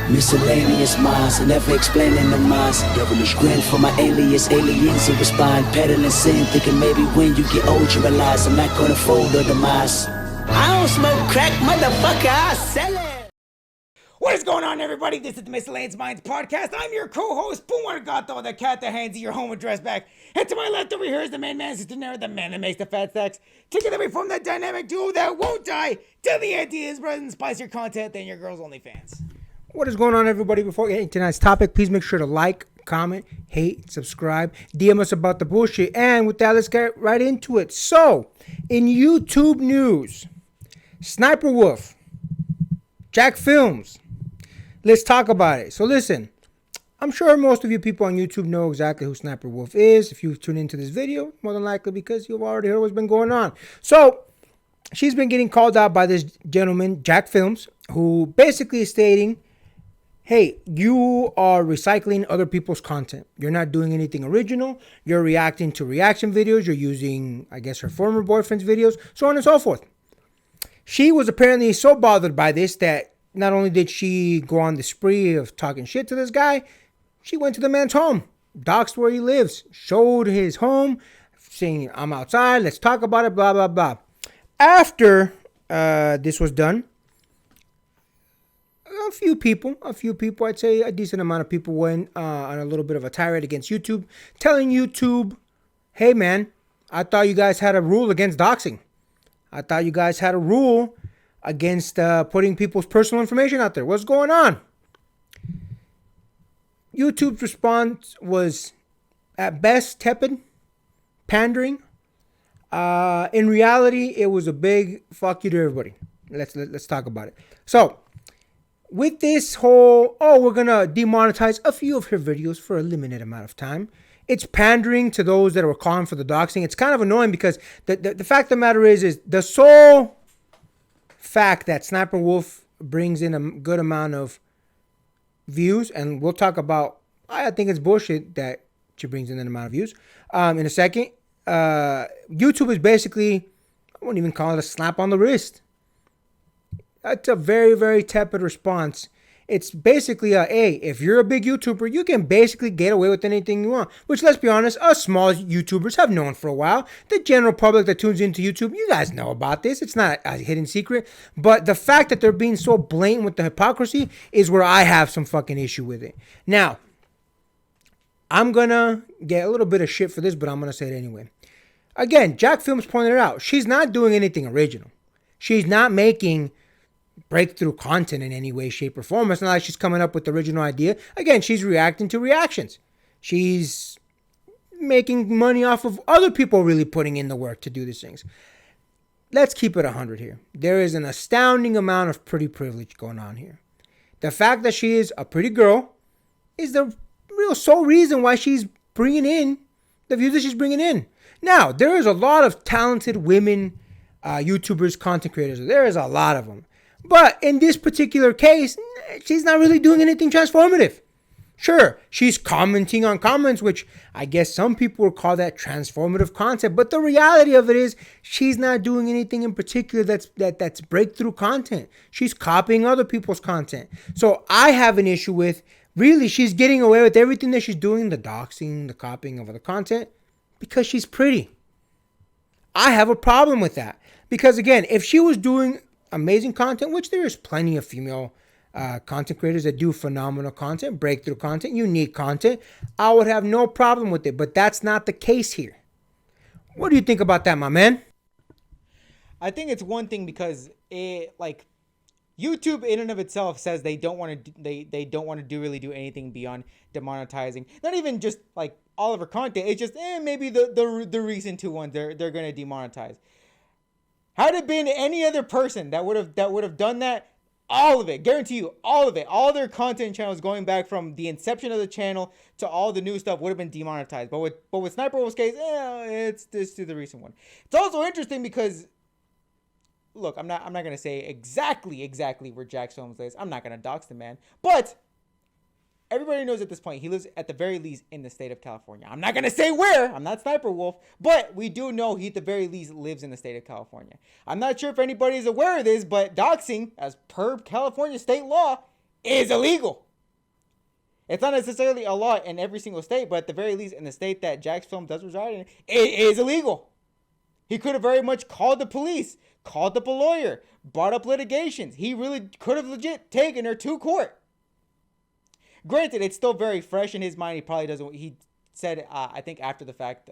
Miscellaneous minds, never explaining the minds. Devilish grin for my alias, aliens who respond. Peddling sin, thinking maybe when you get old you realize I'm not gonna fold or demise. I don't smoke crack, motherfucker, I sell it. What is going on, everybody? This is the Miscellaneous Minds Podcast. I'm your co-host, Gato, the cat that hands you your home address back. And to my left over here is the man, Sister Nera, the man that makes the fat stacks. Together from the dynamic duo that won't die till the ideas, brother, and spice your content than your girls' OnlyFans. What is going on, everybody? Before getting tonight's topic, please make sure to like, comment, hate, subscribe, DM us about the bullshit. And with that, let's get right into it. So, in YouTube news, Sssniperwolf, Jacksfilms. Let's talk about it. So listen, I'm sure most of you people on YouTube know exactly who Sssniperwolf is. If you've tuned into this video, more than likely because you've already heard what's been going on. So, she's been getting called out by this gentleman, Jacksfilms, who basically is stating, hey, you are recycling other people's content. You're not doing anything original. You're reacting to reaction videos. You're using, I guess, her former boyfriend's videos, so on and so forth. She was apparently so bothered by this that not only did she go on the spree of talking shit to this guy, she went to the man's home, doxed where he lives, showed his home, saying, I'm outside, let's talk about it, blah, blah, blah. After this was done, a few people, I'd say a decent amount of people went on a little bit of a tirade against YouTube, telling YouTube, hey man, I thought you guys had a rule against doxing. I thought you guys had a rule against putting people's personal information out there. What's going on? YouTube's response was, at best, tepid, pandering. In reality, it was a big fuck you to everybody. Let's talk about it. So, with this whole, we're going to demonetize a few of her videos for a limited amount of time. It's pandering to those that were calling for the doxing. It's kind of annoying because the fact of the matter is the sole fact that Sssniperwolf brings in a good amount of views, and we'll talk about, I think it's bullshit that she brings in an amount of views in a second. YouTube is basically, I wouldn't even call it a slap on the wrist. That's a very, very tepid response. It's basically hey, if you're a big YouTuber, you can basically get away with anything you want. Which, let's be honest, us small YouTubers have known for a while. The general public that tunes into YouTube, you guys know about this. It's not a hidden secret. But the fact that they're being so blatant with the hypocrisy is where I have some fucking issue with it. Now, I'm going to get a little bit of shit for this, but I'm going to say it anyway. Again, Jacksfilms pointed it out. She's not doing anything original. She's not making breakthrough content in any way, shape, or form. It's not like she's coming up with the original idea. Again, she's reacting to reactions. She's making money off of other people really putting in the work to do these things. Let's keep it 100 here. There is an astounding amount of pretty privilege going on here. The fact that she is a pretty girl is the real sole reason why she's bringing in the views that she's bringing in. Now, there is a lot of talented women YouTubers, content creators. There is a lot of them. But in this particular case, she's not really doing anything transformative. Sure, she's commenting on comments, which I guess some people would call that transformative content. But the reality of it is she's not doing anything in particular that's breakthrough content. She's copying other people's content. So I have an issue with, really, she's getting away with everything that she's doing, the doxing, the copying of other content, because she's pretty. I have a problem with that. Because again, if she was doing amazing content, which there is plenty of female content creators that do phenomenal content, breakthrough content, unique content, I would have no problem with it. But that's not the case here. What do you think about that, my man? I think it's one thing because YouTube in and of itself says they don't want to do anything beyond demonetizing. Not even just like all of her content. It's just maybe the recent two ones they're going to demonetize. Had it been any other person that would have done that, all of it, guarantee you, all of it, all their content channels going back from the inception of the channel to all the new stuff would have been demonetized. But with Sssniperwolf's case, it's this to the recent one. It's also interesting because, look, I'm not gonna say exactly where Jacksfilms lives. I'm not gonna dox the man, but everybody knows at this point he lives at the very least in the state of California. I'm not going to say where. I'm not Sniperwolf, but we do know he at the very least lives in the state of California. I'm not sure if anybody is aware of this, but doxing, as per California state law, is illegal. It's not necessarily a law in every single state, but at the very least, in the state that Jacksfilms does reside in, it is illegal. He could have very much called the police, called up a lawyer, brought up litigations. He really could have legit taken her to court. Granted, it's still very fresh in his mind. He probably doesn't. He said, I think after the fact,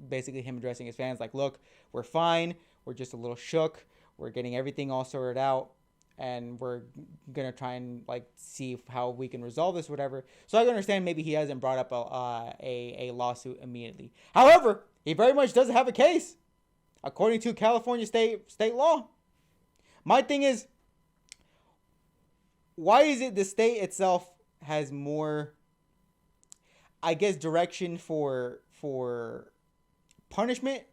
basically him addressing his fans, like, look, we're fine. We're just a little shook. We're getting everything all sorted out. And we're going to try and, like, see how we can resolve this, whatever. So I can understand maybe he hasn't brought up a lawsuit immediately. However, he very much does have a case, according to California state law. My thing is, why is it the state itself has more, I guess, direction for punishment,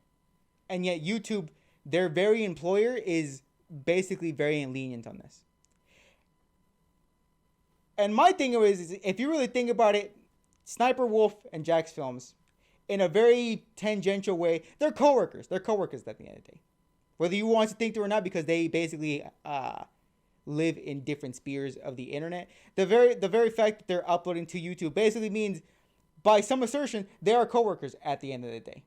and yet YouTube, their very employer, is basically very lenient on this? And my thing is, if you really think about it, Sssniperwolf and Jacksfilms, in a very tangential way, they're coworkers. They're coworkers at the end of the day. Whether you want to think to or not, because they basically live in different spheres of the internet. The very fact that they're uploading to YouTube basically means, by some assertion, they are coworkers at the end of the day.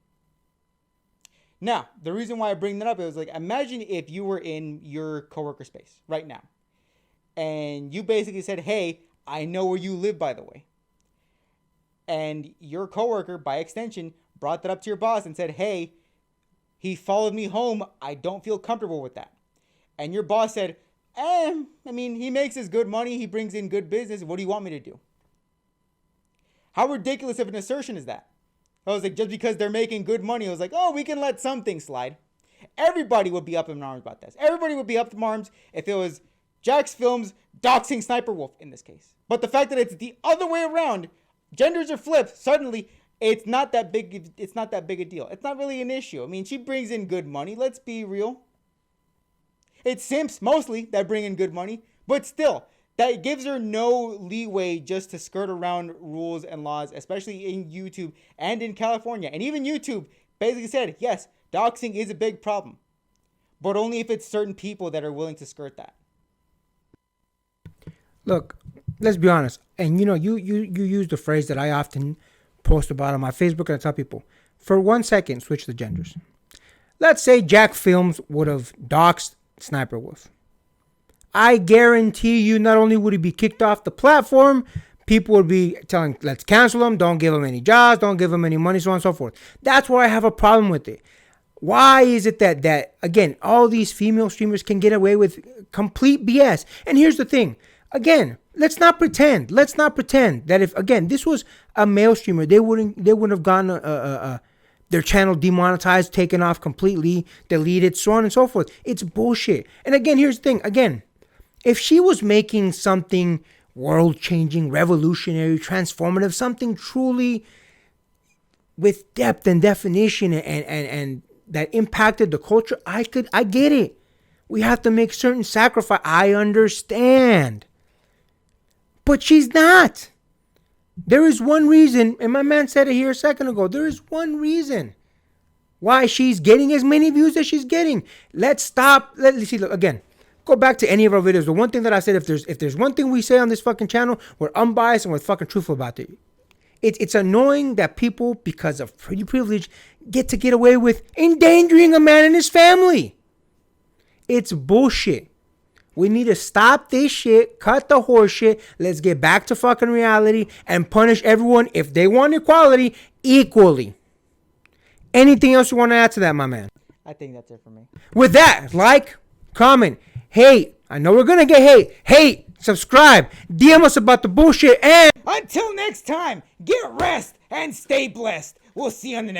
Now, the reason why I bring that up is, like, imagine if you were in your coworker space right now, and you basically said, hey, I know where you live, by the way. And your coworker, by extension, brought that up to your boss and said, hey, he followed me home. I don't feel comfortable with that. And your boss said, I mean, he makes us good money. He brings in good business. What do you want me to do? How ridiculous of an assertion is that? I was like, just because they're making good money, I was like, oh, we can let some things slide. Everybody would be up in arms about this. Everybody would be up in arms if it was Jacksfilms doxing Sssniperwolf in this case. But the fact that it's the other way around, genders are flipped, suddenly it's not that big. It's not that big a deal. It's not really an issue. I mean, she brings in good money. Let's be real. It's simps mostly that bring in good money, but still, that gives her no leeway just to skirt around rules and laws, especially in YouTube and in California. And even YouTube basically said, yes, doxing is a big problem, but only if it's certain people that are willing to skirt that. Look, let's be honest. And you know, you use the phrase that I often post about on my Facebook, and I tell people, for 1 second, switch the genders. Let's say Jacksfilms would have doxed Sssniperwolf. I guarantee you, not only would he be kicked off the platform, people would be telling, let's cancel him, don't give him any jobs, don't give him any money, so on and so forth. That's where I have a problem with it. Why is it that again, all these female streamers can get away with complete BS? And here's the thing. Again, let's not pretend that if, again, this was a male streamer, they wouldn't have gotten their channel demonetized, taken off completely, deleted, so on and so forth. It's bullshit. And again, here's the thing. Again, if she was making something world-changing, revolutionary, transformative, something truly with depth and definition and that impacted the culture, I get it. We have to make certain sacrifice. I understand. But she's not. There is one reason, and my man said it here a second ago, there is one reason why she's getting as many views as she's getting. Let's stop. Let's see, look, again, go back to any of our videos. The one thing that I said, if there's one thing we say on this fucking channel, we're unbiased and we're fucking truthful about it. It's annoying that people, because of pretty privilege, get away with endangering a man and his family. It's bullshit. We need to stop this shit, cut the horse shit. Let's get back to fucking reality and punish everyone, if they want equality, equally. Anything else you want to add to that, my man? I think that's it for me. With that, like, comment, hate. I know we're going to get hate. Hate, subscribe, DM us about the bullshit, and until next time, get rest and stay blessed. We'll see you on the next